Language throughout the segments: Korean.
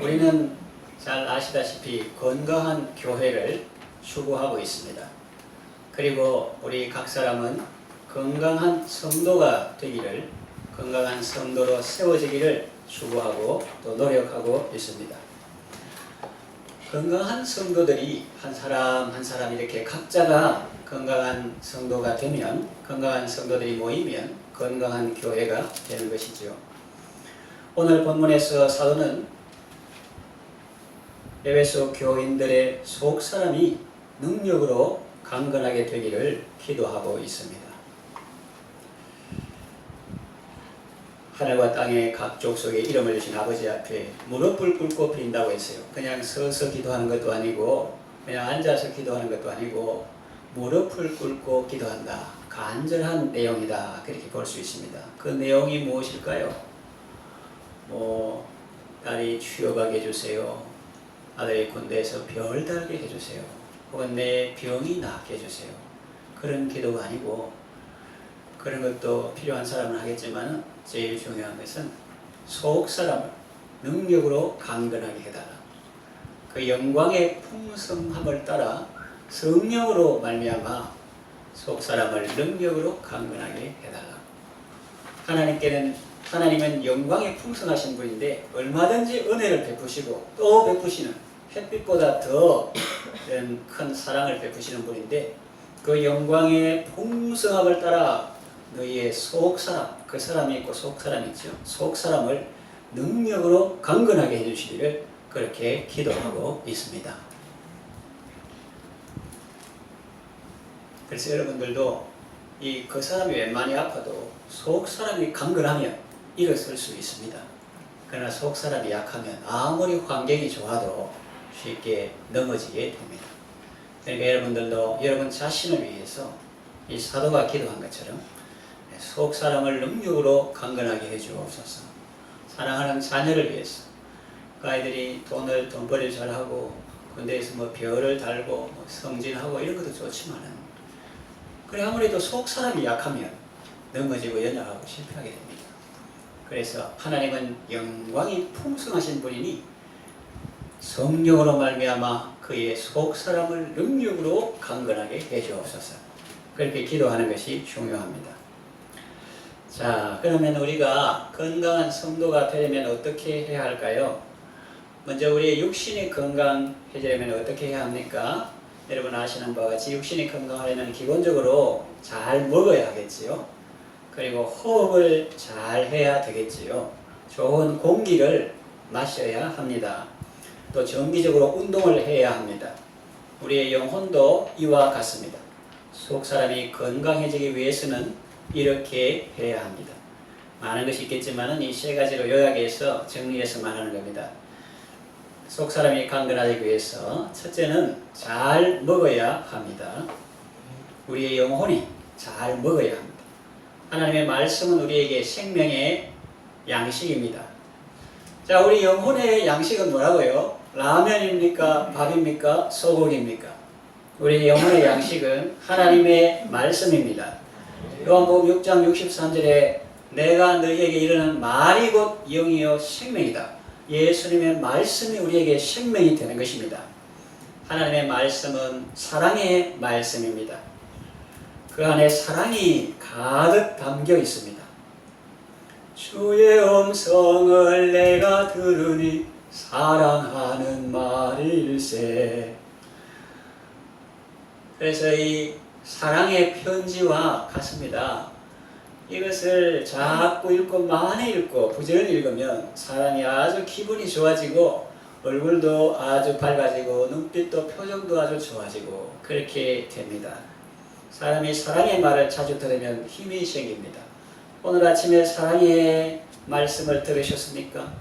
우리는 잘 아시다시피 건강한 교회를 추구하고 있습니다. 그리고 우리 각 사람은 건강한 성도가 되기를, 건강한 성도로 세워지기를 추구하고 또 노력하고 있습니다. 건강한 성도들이 한 사람 한 사람 이렇게 각자가 건강한 성도가 되면, 건강한 성도들이 모이면 건강한 교회가 되는 것이죠. 오늘 본문에서 사도는 에베소 교인들의 속사람이 능력으로 강건하게 되기를 기도하고 있습니다. 하늘과 땅의 각 족속에 이름을 주신 아버지 앞에 무릎을 꿇고 빈다고 했어요. 그냥 서서 기도하는 것도 아니고, 그냥 앉아서 기도하는 것도 아니고, 무릎을 꿇고 기도한다. 간절한 내용이다. 그렇게 볼 수 있습니다. 그 내용이 무엇일까요? 딸이 취업하게 해주세요. 아들이 군대에서 별 달게 해주세요. 혹은 내 병이 낫게 해주세요. 그런 기도가 아니고, 그런 것도 필요한 사람은 하겠지만 제일 중요한 것은 속 사람을 능력으로 강건하게 해달라. 그 영광의 풍성함을 따라 성령으로 말미암아 속 사람을 능력으로 강건하게 해달라. 하나님은 영광이 풍성하신 분인데 얼마든지 은혜를 베푸시고 또 베푸시는, 햇빛보다 더 큰 사랑을 베푸시는 분인데, 그 영광의 풍성함을 따라 너희의 속사람, 그 사람이 있고 속사람이 있죠. 속사람을 능력으로 강건하게 해주시기를 그렇게 기도하고 있습니다. 그래서 여러분들도 그 사람이 웬만히 아파도 속사람이 강건하면 일어설 수 있습니다. 그러나 속사람이 약하면 아무리 환경이 좋아도 쉽게 넘어지게 됩니다. 그러니까 여러분들도 여러분 자신을 위해서 이 사도가 기도한 것처럼 속사람을 능력으로 강건하게 해주옵소서. 사랑하는 자녀를 위해서, 그 아이들이 돈벌이를 잘하고 군대에서 별을 달고 성진하고 이런 것도 좋지만은, 그래 아무래도 속사람이 약하면 넘어지고 연약하고 실패하게 됩니다. 그래서 하나님은 영광이 풍성하신 분이니 성령으로 말미암아 그의 속사람을 능력으로 강건하게 해주옵소서. 그렇게 기도하는 것이 중요합니다. 자, 그러면 우리가 건강한 성도가 되려면 어떻게 해야 할까요? 먼저 우리의 육신이 건강해지려면 어떻게 해야 합니까? 여러분 아시는 바와 같이 육신이 건강하려면 기본적으로 잘 먹어야 하겠지요. 그리고 호흡을 잘 해야 되겠지요. 좋은 공기를 마셔야 합니다. 또 정기적으로 운동을 해야 합니다. 우리의 영혼도 이와 같습니다. 속사람이 건강해지기 위해서는 이렇게 해야 합니다. 많은 것이 있겠지만 이 세 가지로 요약해서 정리해서 말하는 겁니다. 속사람이 강건하기 위해서 첫째는 잘 먹어야 합니다. 우리의 영혼이 잘 먹어야 합니다. 하나님의 말씀은 우리에게 생명의 양식입니다. 자, 우리 영혼의 양식은 뭐라고요? 라면입니까? 밥입니까? 소고기입니까? 우리 영혼의 양식은 하나님의 말씀입니다. 요한복음 6장 63절에 내가 너희에게 이르는 말이 곧 영이요 생명이다. 예수님의 말씀이 우리에게 생명이 되는 것입니다. 하나님의 말씀은 사랑의 말씀입니다. 그 안에 사랑이 가득 담겨 있습니다. 주의 음성을 내가 들으니 사랑하는 말일세. 그래서 이 사랑의 편지와 같습니다. 이것을 자꾸 읽고 많이 읽고 부지런히 읽으면 사람이 아주 기분이 좋아지고 얼굴도 아주 밝아지고 눈빛도 표정도 아주 좋아지고 그렇게 됩니다. 사람이 사랑의 말을 자주 들으면 힘이 생깁니다. 오늘 아침에 사랑의 말씀을 들으셨습니까?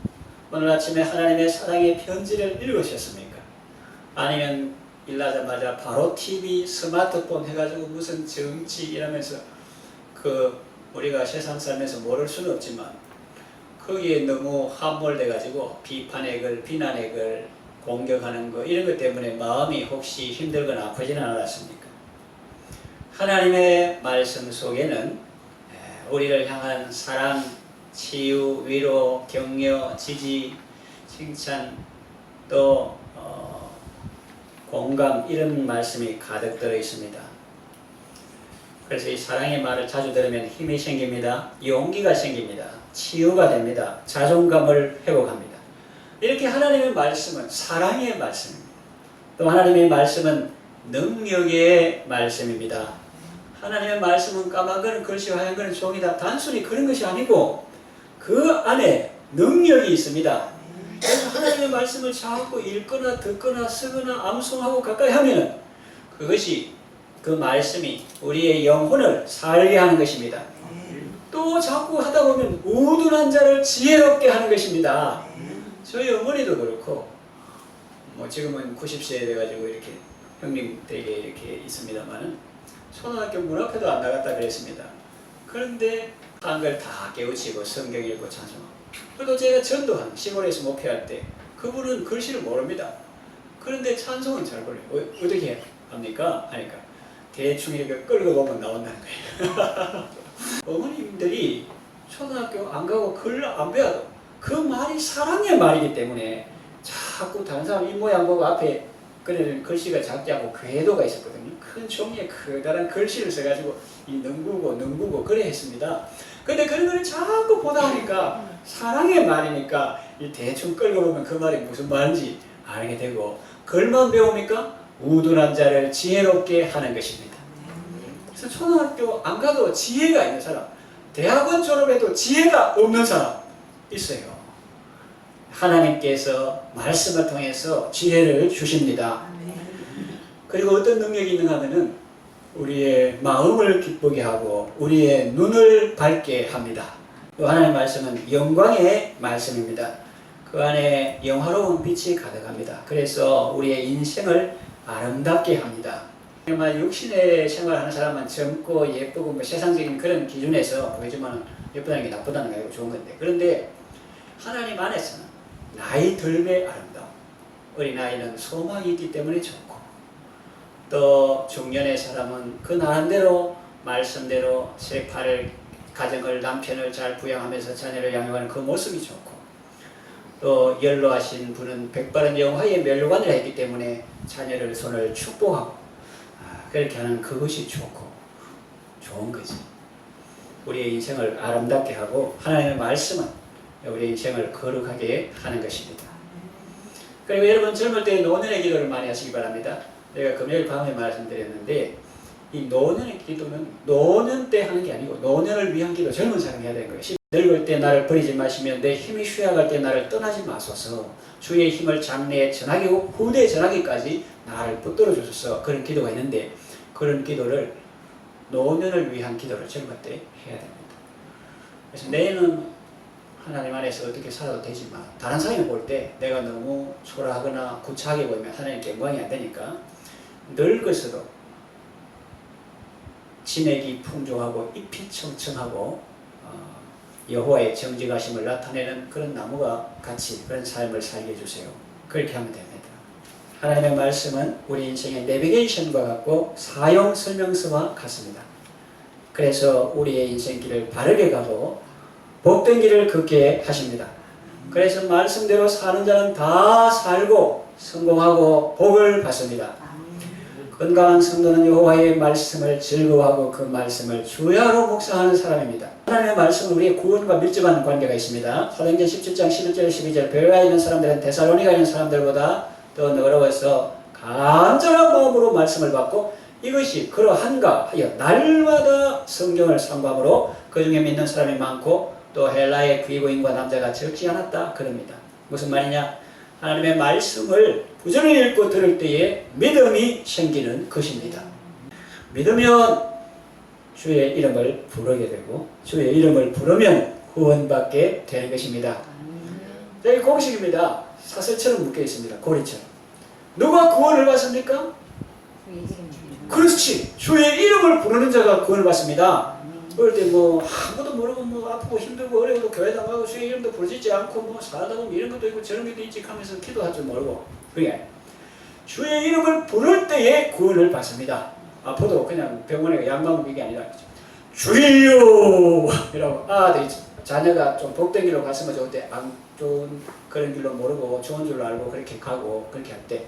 오늘 아침에 하나님의 사랑의 편지를 읽으셨습니까? 아니면 일나자마자 바로 TV, 스마트폰 해가지고 무슨 정치 이러면서 우리가 세상 살면서 모를 수는 없지만 거기에 너무 함몰돼가지고 비판의 글, 비난의 글, 공격하는 거 이런 것 때문에 마음이 혹시 힘들거나 아프지는 않았습니까? 하나님의 말씀 속에는 우리를 향한 사랑, 치유, 위로, 격려, 지지, 칭찬 또 공감 이런 말씀이 가득 들어 있습니다. 그래서 이 사랑의 말을 자주 들으면 힘이 생깁니다. 용기가 생깁니다. 치유가 됩니다. 자존감을 회복합니다. 이렇게 하나님의 말씀은 사랑의 말씀입니다. 또 하나님의 말씀은 능력의 말씀입니다. 하나님의 말씀은 까만 거는 글씨, 하얀 거는 종이다. 단순히 그런 것이 아니고 그 안에 능력이 있습니다. 그래서 하나님의 말씀을 자꾸 읽거나 듣거나 쓰거나 암송하고 가까이 하면 그것이 그 말씀이 우리의 영혼을 살게 하는 것입니다. 또 자꾸 하다 보면 우둔한 자를 지혜롭게 하는 것입니다. 저희 어머니도 그렇고 지금은 90세 돼가지고 이렇게 형님 댁에 이렇게 있습니다만은 초등학교 문 앞에도 안 나갔다 그랬습니다. 그런데 한글 다 깨우치고 성경 읽고 찬송하고 그래도 제가 전도한 시골에서 목회할 때 그분은 글씨를 모릅니다. 그런데 찬송은 잘 불러요. 어떻게 합니까? 하니까 대충 이렇게 끌고 보면 나온다는 거예요. 어머님들이 초등학교 안 가고 글 안 배워도 그 말이 사랑의 말이기 때문에 자꾸 다른 사람 이 모양 보고 앞에 그래는 글씨가 작지 않고 궤도가 있었거든요. 큰 종이에 커다란 글씨를 써가지고 이 능구고 그래 했습니다. 근데 그런 거를 자꾸 보다 보니까 사랑의 말이니까 이 대충 끌고 보면 그 말이 무슨 말인지 알게 되고 글만 배우니까 우둔한 자를 지혜롭게 하는 것입니다. 그래서 초등학교 안 가도 지혜가 있는 사람, 대학원 졸업해도 지혜가 없는 사람 있어요. 하나님께서 말씀을 통해서 지혜를 주십니다. 그리고 어떤 능력이 있는가 하면은 우리의 마음을 기쁘게 하고 우리의 눈을 밝게 합니다. 또 하나님의 말씀은 영광의 말씀입니다. 그 안에 영화로운 빛이 가득합니다. 그래서 우리의 인생을 아름답게 합니다. 정말 육신의 생활하는 사람은 젊고 예쁘고 세상적인 그런 기준에서 보여주면 예쁘다는 게 나쁘다는 게 아니고 좋은 건데, 그런데 하나님 안에서는 나이 들매 아름다움, 어린아이는 소망이 있기 때문에 좋고, 또 중년의 사람은 그 나름대로 말씀대로 세파를 가정을 남편을 잘 부양하면서 자녀를 양육하는 그 모습이 좋고, 또 연로하신 분은 백바른 영화의 멸관을 했기 때문에 자녀를 손을 축복하고 그렇게 하는 그것이 좋고 좋은 거지. 우리의 인생을 아름답게 하고 하나님의 말씀은 우리의 인생을 거룩하게 하는 것입니다. 그리고 여러분 젊을 때 노년의 기도를 많이 하시기 바랍니다. 내가 금요일 밤에 말씀드렸는데 이 노년의 기도는 노년 때 하는 게 아니고 노년을 위한 기도, 젊은 사람이 해야 되는 거예요. 늙을 때 나를 버리지 마시며 내 힘이 쇠약할 때 나를 떠나지 마소서. 주의 힘을 장래에 전하기고 후대에 전하기까지 나를 붙들어 주소서. 그런 기도가 있는데 그런 기도를 노년을 위한 기도를 젊을 때 해야 됩니다. 그래서 내일은 하나님 안에서 어떻게 살아도 되지만 다른 사람이 볼 때 내가 너무 초라하거나 구차하게 보이면 하나님께 영광이 안 되니까 늙어서도 진액이 풍족하고 잎이 청청하고 여호와의 정직하심을 나타내는 그런 나무가 같이 그런 삶을 살게 해주세요. 그렇게 하면 됩니다. 하나님의 말씀은 우리 인생의 내비게이션과 같고 사용 설명서와 같습니다. 그래서 우리의 인생길을 바르게 가고 복된 길을 걷게 하십니다. 그래서 말씀대로 사는 자는 다 살고 성공하고 복을 받습니다. 건강한 성도는 여호와의 말씀을 즐거워하고 그 말씀을 주야로 묵상하는 사람입니다. 하나님의 말씀은 우리의 구원과 밀접한 관계가 있습니다. 사도행전 17장 11절 12절 베레아에 있는 사람들은 데살로니가에 있는 사람들보다 더 너그러워서 간절한 마음으로 말씀을 받고 이것이 그러한가 하여 날마다 성경을 상고함으로 그 중에 믿는 사람이 많고 또 헬라의 귀고인과 남자가 적지 않았다 그럽니다. 무슨 말이냐? 하나님의 말씀을 부지런히 읽고 들을 때에 믿음이 생기는 것입니다. 믿으면 주의 이름을 부르게 되고 주의 이름을 부르면 구원받게 되는 것입니다. 여기 공식입니다. 사슬처럼 묶여 있습니다. 고리처럼. 누가 구원을 받습니까? 그렇지. 주의 이름을 부르는 자가 구원을 받습니다. 그럴 때 아무도 모르고 아프고 힘들고 어려워도 교회 나가고 주의 이름도 부르지 않고 살다 보면 이런 것도 있고 저런 것도 있지 하면서 기도할 줄 모르고 그게 주의 이름을 부를 때에 구원을 받습니다. 아파도 그냥 병원에 약 먹는 게 아니라 주여! 이라고 아들이 자녀가 좀 복된 길로 갔으면 좋은데 안 좋은 그런 길로 모르고 좋은 줄로 알고 그렇게 가고 그렇게 할 때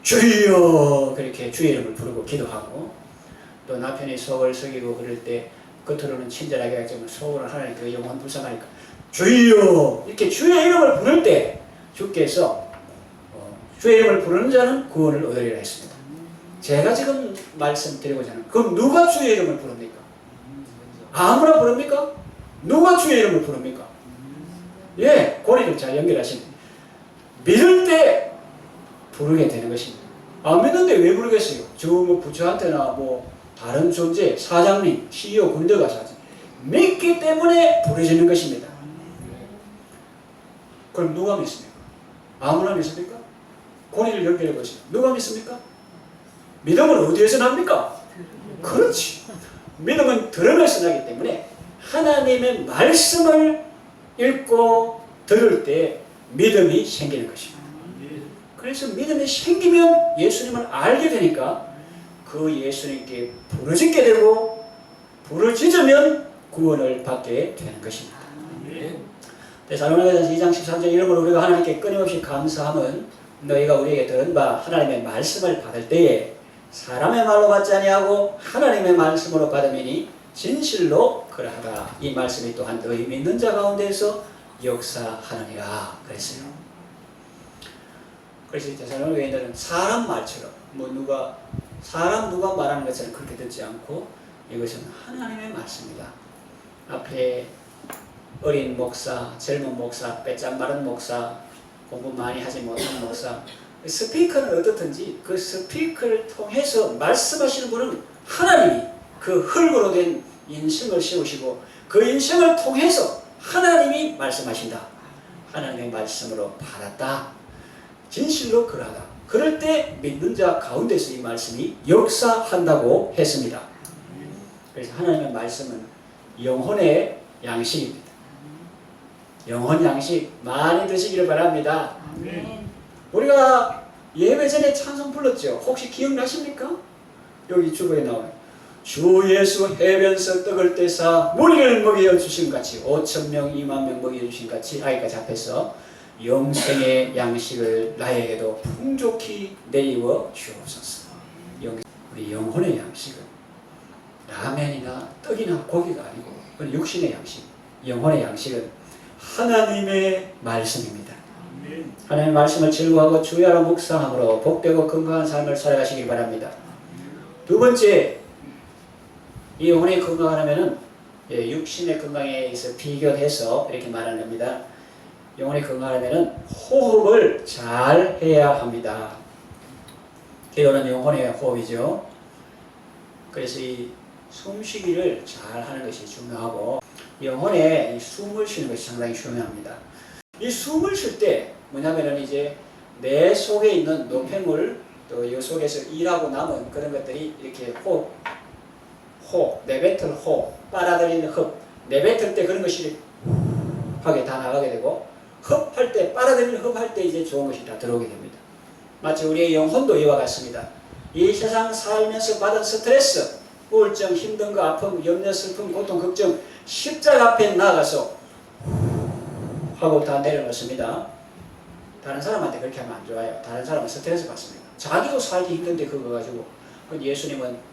주여! 그렇게 주의 이름을 부르고 기도하고 또 남편이 속을 속이고 그럴 때 겉으로는 친절하게 하지만 속으로는 하나님 그 영혼 불쌍하니까 주여! 이렇게 주의 이름을 부를 때 주께서 주의 이름을 부르는 자는 구원을 얻으리라 했습니다. 제가 지금 말씀드리고자 하는 그럼 누가 주의 이름을 부릅니까? 아무나 부릅니까? 누가 주의 이름을 부릅니까? 예, 고리를 잘 연결하시면 믿을 때 부르게 되는 것입니다. 안 믿는데 왜 부르겠어요? 뭐 부처한테나 뭐 다른 존재, 사장님, CEO, 군대가 사지 믿기 때문에 부르시는 것입니다. 그럼 누가 믿습니까? 아무나 믿습니까? 고리를 연결해 보시면 누가 믿습니까? 믿음은 어디에서 납니까? 그렇지. 믿음은 들음에서 나기 때문에 하나님의 말씀을 읽고 들을 때 믿음이 생기는 것입니다. 그래서 믿음이 생기면 예수님을 알게 되니까 그 예수님께 부르짖게 되고 부르짖으면 구원을 받게 되는 것입니다. 데살로니가전서 2장 13절 이러므로 우리가 하나님께 끊임없이 감사함은 너희가 우리에게 들은 바 하나님의 말씀을 받을 때에 사람의 말로 받지 아니하고 하나님의 말씀으로 받음이니 진실로 그러하다. 이 말씀이 또한 너희 믿는 자 가운데서 역사하느니라 그랬어요. 그래서 데살로니가인들은 사람 말처럼 사람 누가 말하는 것처럼 그렇게 듣지 않고 이것은 하나님의 말씀이다. 앞에 어린 목사, 젊은 목사, 빼짝 마른 목사, 공부 많이 하지 못한 목사, 스피커는 어떻든지 그 스피커를 통해서 말씀하시는 분은 하나님이 그 흙으로 된 인생을 세우시고 그 인생을 통해서 하나님이 말씀하신다. 하나님의 말씀으로 받았다. 진실로 그러하다. 그럴 때 믿는 자 가운데서 이 말씀이 역사한다고 했습니다. 그래서 하나님의 말씀은 영혼의 양식입니다. 영혼 양식 많이 드시기를 바랍니다. 우리가 예배 전에 찬송 불렀죠. 혹시 기억나십니까? 여기 주보에 나오는 주 예수 해변서 떡을 떼사 무리를 먹여 주신 같이 5,000명 20,000명 먹여 주신 같이 아이까지 앞에서 영생의 양식을 나에게도 풍족히 내리워 주옵소서. 우리 영혼의 양식은 라면이나 떡이나 고기가 아니고 그건 육신의 양식, 영혼의 양식은 하나님의 말씀입니다. 하나님의 말씀을 즐거워하고 주야로 묵상함으로 복되고 건강한 삶을 살아가시기 바랍니다. 두 번째, 이 영혼이 건강하려면 육신의 건강에 있어 비교해서 이렇게 말하는 겁니다. 영혼이 건강하려면 호흡을 잘 해야 합니다. 기도는 영혼의 호흡이죠. 그래서 이 숨쉬기를 잘 하는 것이 중요하고 영혼에 이 숨을 쉬는 것이 상당히 중요합니다. 이 숨을 쉴 때 뭐냐면은 이제 내 속에 있는 노폐물 또 이 속에서 일하고 남은 그런 것들이 이렇게 내뱉을 호흡, 빨아들이는 흡, 내뱉을 때 그런 것이 하게 다 나가게 되고 흡할 때 빨아들이는 흡할 때 이제 좋은 것이 다 들어오게 됩니다. 마치 우리의 영혼도 이와 같습니다. 이 세상 살면서 받은 스트레스, 우울증, 힘든 거, 아픔, 염려, 슬픔, 고통, 걱정 십자가 앞에 나가서 하고 다 내려놓습니다. 다른 사람한테 그렇게 하면 안 좋아요. 다른 사람은 스트레스 받습니다. 자기도 살기 힘든데 그거 가지고 예수님은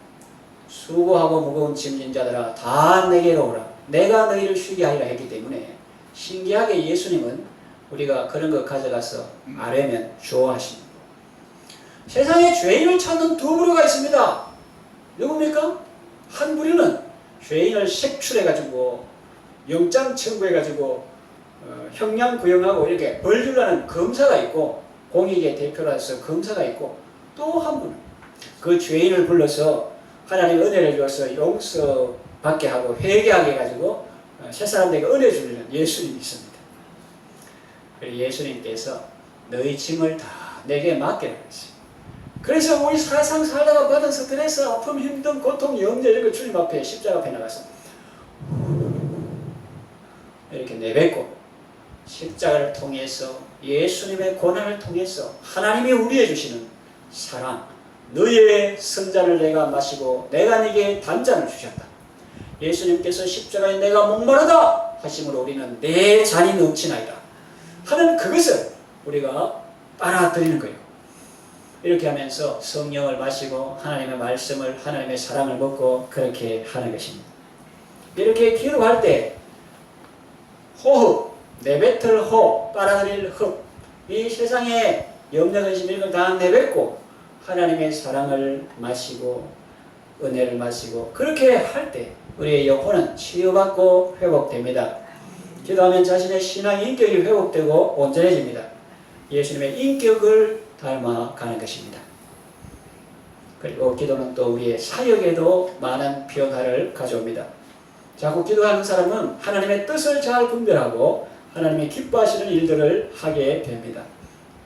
수고하고 무거운 짐진 자들아 다 내게로 오라. 내가 너희를 쉬게 하리라 했기 때문에 신기하게 예수님은 우리가 그런 거 가져가서 아뢰면 좋아하십니다. 세상에 죄인을 찾는 두 부류가 있습니다. 누굽니까? 한 부류는 죄인을 색출해가지고 영장 청구해가지고 형량 구형하고 이렇게 벌 주려는 검사가 있고 공익의 대표로서 검사가 있고 또 한 분은 그 죄인을 불러서 하나님 은혜를 주어서 용서받게 하고 회개하게 해가지고 새 사람들에게 은혜 주는 예수님이 있습니다. 예수님께서 너희 짐을 다 내게 맡기라 했어요. 그래서 우리 세상 살다가 받은 스트레스, 아픔, 힘든 고통, 염려 이런 거 주님 앞에 십자가 앞에 나가서 이렇게 내뱉고 십자가를 통해서 예수님의 고난을 통해서 하나님이 우리에 주시는 사랑, 너의 선잔을 내가 마시고 내가 네게 단잔을 주셨다. 예수님께서 십자가에 내가 목마르다 하심으로 우리는 내 잔이 넘치나이다 하는 그것을 우리가 빨아들이는 거예요. 이렇게 하면서 성령을 마시고 하나님의 말씀을, 하나님의 사랑을 먹고 그렇게 하는 것입니다. 이렇게 기도할 때 호흡, 내뱉을 호흡, 빨아들일 흡, 이 세상에 염려근심 이런 걸 다 내뱉고 하나님의 사랑을 마시고 은혜를 마시고 그렇게 할 때 우리의 영혼은 치유받고 회복됩니다. 기도하면 자신의 신앙 인격이 회복되고 온전해집니다. 예수님의 인격을 닮아가는 것입니다. 그리고 기도는 또 우리의 사역에도 많은 변화를 가져옵니다. 자꾸 기도하는 사람은 하나님의 뜻을 잘 분별하고 하나님이 기뻐하시는 일들을 하게 됩니다.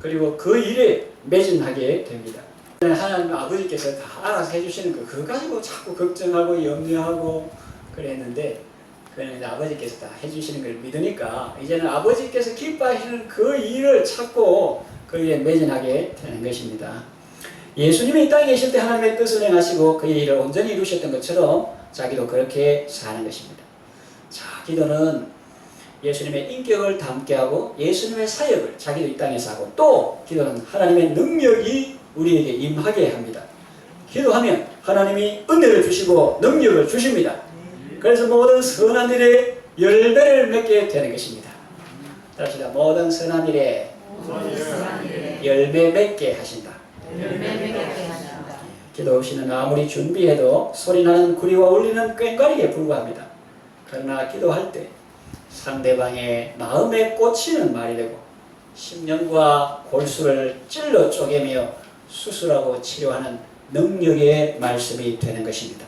그리고 그 일에 매진하게 됩니다. 하나님 아버지께서 다 알아서 해주시는 거 그거 가지고 자꾸 걱정하고 염려하고 그랬는데 그는 아버지께서 다 해주시는 걸 믿으니까 이제는 아버지께서 기뻐하시는 그 일을 찾고 거기에 매진하게 되는 것입니다. 예수님이 이 땅에 계실 때 하나님의 뜻을 행하시고 그의 일을 온전히 이루셨던 것처럼 자기도 그렇게 사는 것입니다. 자, 기도는 예수님의 인격을 담게 하고 예수님의 사역을 자기도 이 땅에서 하고 또 기도는 하나님의 능력이 우리에게 임하게 합니다. 기도하면 하나님이 은혜를 주시고 능력을 주십니다. 그래서 모든 선한 일에 열매를 맺게 되는 것입니다. 다시다 모든 선한 일에 열매 맺게 하신다. 기도 없이는 아무리 준비해도 소리나는 구리와 울리는 꽹과리에 불과합니다. 그러나 기도할 때 상대방의 마음에 꽂히는 말이 되고 심령과 골수를 찔러 쪼개며 수술하고 치료하는 능력의 말씀이 되는 것입니다.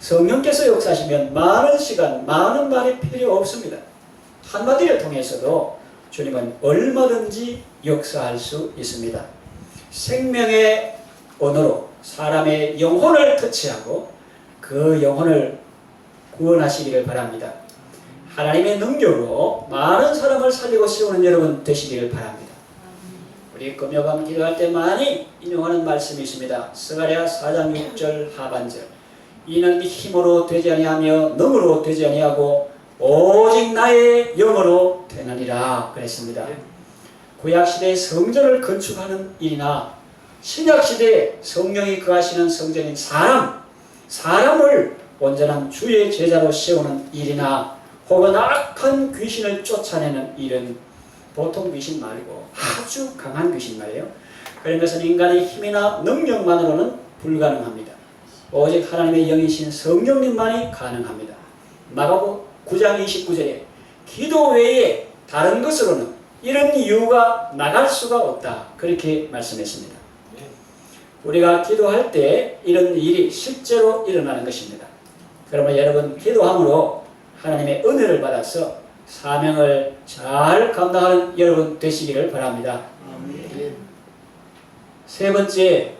성령께서 역사하시면 많은 시간, 많은 말이 필요 없습니다. 한마디를 통해서도 주님은 얼마든지 역사할 수 있습니다. 생명의 언어로 사람의 영혼을 터치하고 그 영혼을 구원하시기를 바랍니다. 하나님의 능력으로 많은 사람을 살리고 세우는 여러분 되시기를 바랍니다. 우리 금요밤 기도할 때 많이 인용하는 말씀이 있습니다. 스가랴 4장 6절 하반절. 이는 힘으로 되지 아니하며 능으로 되지 아니하고 오직 나의 영으로 되느니라 그랬습니다. 구약시대의 성전을 건축하는 일이나 신약시대에 성령이 거하시는 성전인 사람을 온전한 주의 제자로 세우는 일이나 혹은 악한 귀신을 쫓아내는 일은 보통 귀신 말고 아주 강한 귀신 말이에요. 그런 것은 인간의 힘이나 능력만으로는 불가능합니다. 오직 하나님의 영이신 성령님만이 가능합니다. 마가복음 9장 29절에 기도 외에 다른 것으로는 이런 이유가 나갈 수가 없다. 그렇게 말씀했습니다. 우리가 기도할 때 이런 일이 실제로 일어나는 것입니다. 그러면 여러분 기도함으로 하나님의 은혜를 받아서 사명을 잘 감당하는 여러분 되시기를 바랍니다. 세 번째,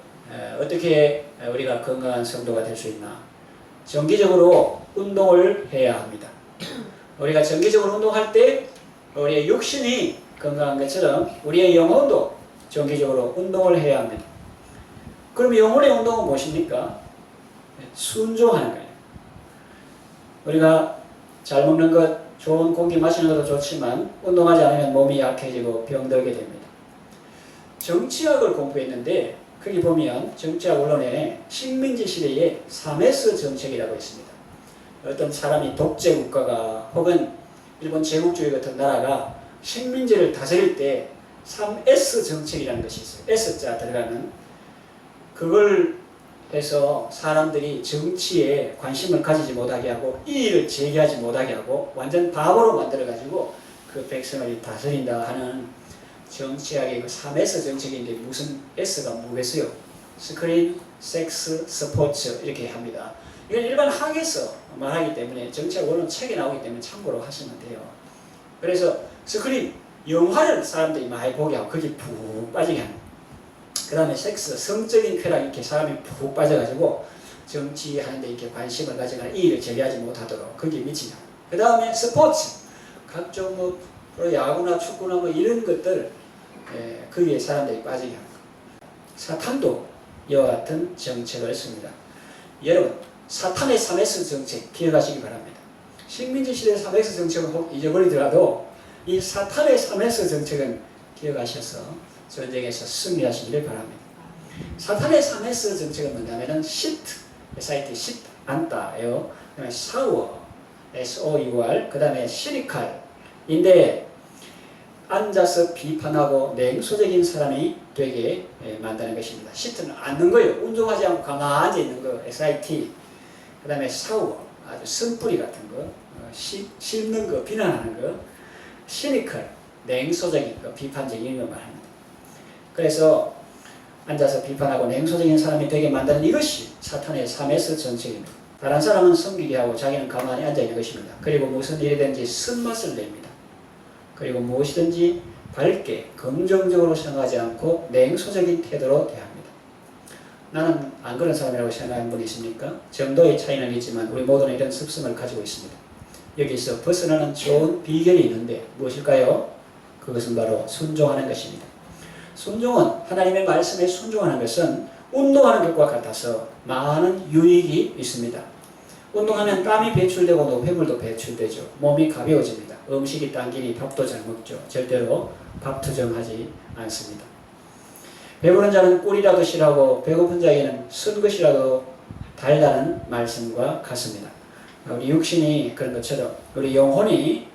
어떻게 우리가 건강한 성도가 될 수 있나? 정기적으로 운동을 해야 합니다. 우리가 정기적으로 운동할 때 우리의 육신이 건강한 것처럼 우리의 영혼도 정기적으로 운동을 해야 합니다. 그럼 영혼의 운동은 무엇입니까? 순종하는 거예요. 우리가 잘 먹는 것, 좋은 공기 마시는 것도 좋지만 운동하지 않으면 몸이 약해지고 병들게 됩니다. 정치학을 공부했는데 거기 보면 정치학 원론에 식민지 시대에 3S 정책이라고 있습니다. 어떤 사람이 독재 국가가 혹은 일본 제국주의 같은 나라가 식민지를 다스릴 때 3S 정책이라는 것이 있어요. S자 들어가는 그걸 해서 사람들이 정치에 관심을 가지지 못하게 하고 이의를 제기하지 못하게 하고 완전 바보로 만들어가지고 그 백성을 다스린다 하는 정치학의 그 3S 정책인데 무슨 S가 뭐겠어요? 스크린, 섹스, 스포츠 이렇게 합니다. 이건 일반 학에서 말하기 때문에 정치학 원론 책에 나오기 때문에 참고로 하시면 돼요. 그래서 스크린, 영화를 사람들이 많이 보게 하고 거기 푹 빠지게 합니다. 그 다음에 섹스, 성적인 쾌락 이렇게 사람이 푹 빠져가지고 정치하는데 이렇게 관심을 가지거나 이의를 제기하지 못하도록 거기에 미치냐. 그 다음에 스포츠, 각종 뭐 야구나 축구나 뭐 이런 것들 거기에 사람들이 빠지게 합니다. 사탄도 이와 같은 정책을 씁니다. 여러분, 사탄의 3S 정책 기억하시기 바랍니다. 식민지 시대 3S 정책은 혹 잊어버리더라도 이 사탄의 3S 정책은 기억하셔서 전쟁에서 승리하시기를 바랍니다. 사탄의 3S 정책은 뭐냐면은 시트, SIT, 시트, 앉다예요. 그다음에 샤워, SOUR, 그 다음에 시니칼인데 앉아서 비판하고 냉소적인 사람이 되게 만드는 것입니다. 시트는 앉는 거예요. 운동하지 않고 가만히 앉아 있는 거, SIT. 그 다음에 샤워, 아주 쓴뿌리 같은 거, 씹는 거, 비난하는 거, 시니컬, 냉소적인 거, 비판적인 거 말합니다. 그래서 앉아서 비판하고 냉소적인 사람이 되게 만드는 이것이 사탄의 3S 정책입니다. 다른 사람은 섬기게 하고 자기는 가만히 앉아 있는 것입니다. 그리고 무슨 일이든지 쓴맛을 냅니다. 그리고 무엇이든지 밝게 긍정적으로 생각하지 않고 냉소적인 태도로 대합니다. 나는 안 그런 사람이라고 생각하는 분이 있습니까? 정도의 차이는 있지만 우리 모두는 이런 습성을 가지고 있습니다. 여기서 벗어나는 좋은 비결이 있는데 무엇일까요? 그것은 바로 순종하는 것입니다. 순종은 하나님의 말씀에 순종하는 것은 운동하는 것과 같아서 많은 유익이 있습니다. 운동하면 땀이 배출되고 노폐물도 배출되죠. 몸이 가벼워집니다. 음식이 당기니 밥도 잘 먹죠. 절대로 밥 투정하지 않습니다. 배부른 자는 꿀이라도 싫어하고 배고픈 자에게는 쓴 것이라도 달다는 말씀과 같습니다. 우리 육신이 그런 것처럼 우리 영혼이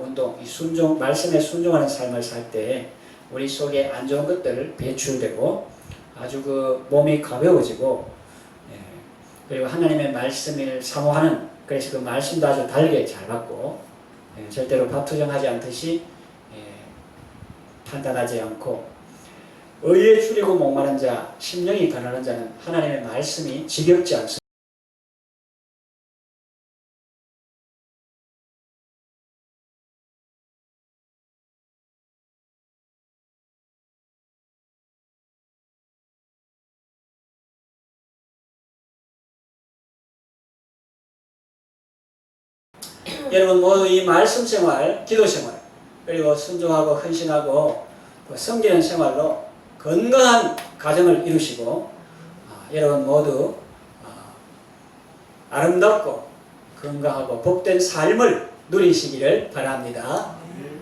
운동, 순종, 말씀에 순종하는 삶을 살 때 우리 속에 안 좋은 것들 배출되고 아주 그 몸이 가벼워지고 그리고 하나님의 말씀을 사모하는, 그래서 그 말씀도 아주 달게 잘 받고 절대로 밥 투정하지 않듯이 판단하지 않고 의에 줄이고 목마른 자, 심령이 가난한 자는 하나님의 말씀이 지겹지 않습니다. 여러분 모두 이 말씀 생활, 기도 생활, 그리고 순종하고 헌신하고 섬기는 생활로 건강한 가정을 이루시고 여러분 모두 아름답고 건강하고 복된 삶을 누리시기를 바랍니다.